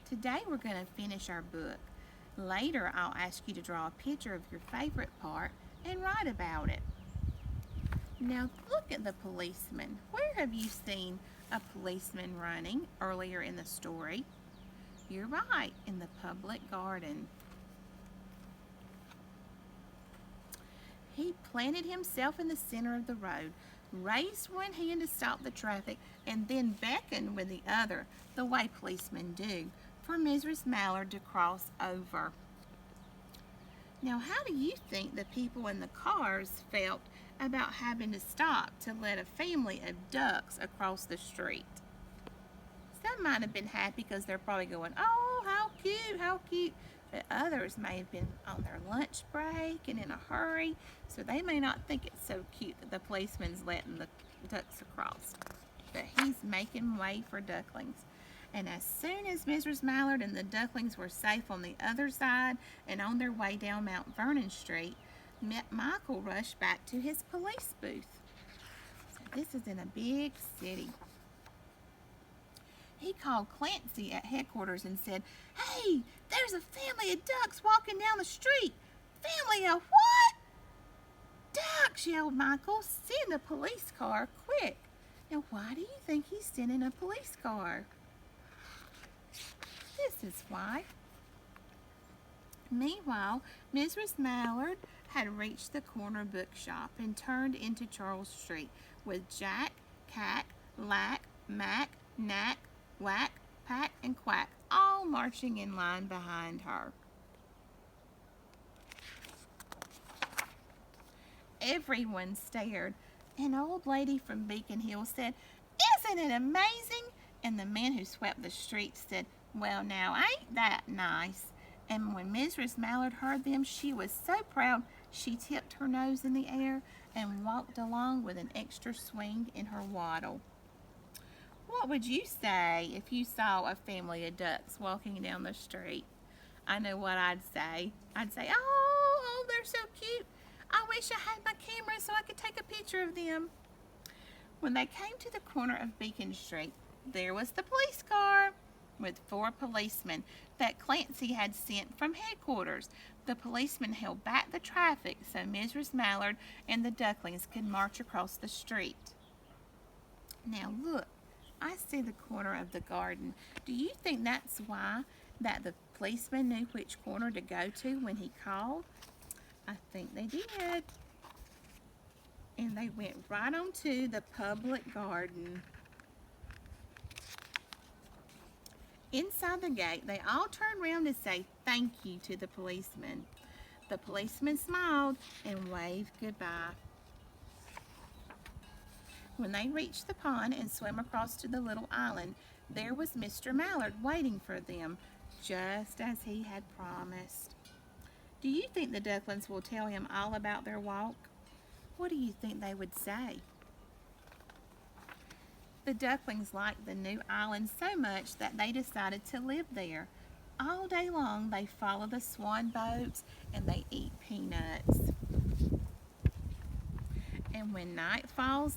Today we're going to finish our book. Later I'll ask you to draw a picture of your favorite part and write about it. Now look at the policeman. Where have you seen a policeman running earlier in the story? You're right, in the public garden. He planted himself in the center of the road, raised one hand to stop the traffic, and then beckoned with the other, the way policemen do, for Mrs. Mallard to cross over. Now, how do you think the people in the cars felt about having to stop to let a family of ducks across the street? Some might have been happy because they're probably going, "Oh, how cute, how cute." But others may have been on their lunch break and in a hurry, so they may not think it's so cute that the policeman's letting the ducks across. But he's making way for ducklings. And as soon as Mrs. Mallard and the ducklings were safe on the other side and on their way down Mount Vernon Street, Michael rushed back to his police booth. So this is in a big city. He called Clancy at headquarters and said, "Hey, there's a family of ducks walking down the street." "Family of what?" "Ducks," yelled Michael. "Send a police car, quick." Now, why do you think he's sending a police car? This is why. Meanwhile, Mrs. Mallard had reached the corner bookshop and turned into Charles Street with Jack, Cack, Lack, Mack, Knack, Whack, Pack, and Quack all marching in line behind her. Everyone stared. An old lady from Beacon Hill said, "Isn't it amazing?" And the man who swept the streets said, "Well, now, ain't that nice?" And when Mrs. Mallard heard them, she was so proud she tipped her nose in the air and walked along with an extra swing in her waddle. What would you say if you saw a family of ducks walking down the street? I know what I'd say. I'd say, oh, they're so cute. I wish I had my camera so I could take a picture of them." When they came to the corner of Beacon Street, there was the police car with 4 policemen that Clancy had sent from headquarters. The policemen held back the traffic so Mrs. Mallard and the ducklings could march across the street. Now look, I see the corner of the garden. Do you think that's why that the policeman knew which corner to go to when he called? I think they did. And they went right on to the public garden. Inside the gate, they all turned around to say thank you to the policeman. The policeman smiled and waved goodbye. When they reached the pond and swam across to the little island, there was Mr. Mallard waiting for them, just as he had promised. Do you think the ducklings will tell him all about their walk? What do you think they would say? The ducklings liked the new island so much that they decided to live there. All day long they follow the swan boats and they eat peanuts. And when night falls, they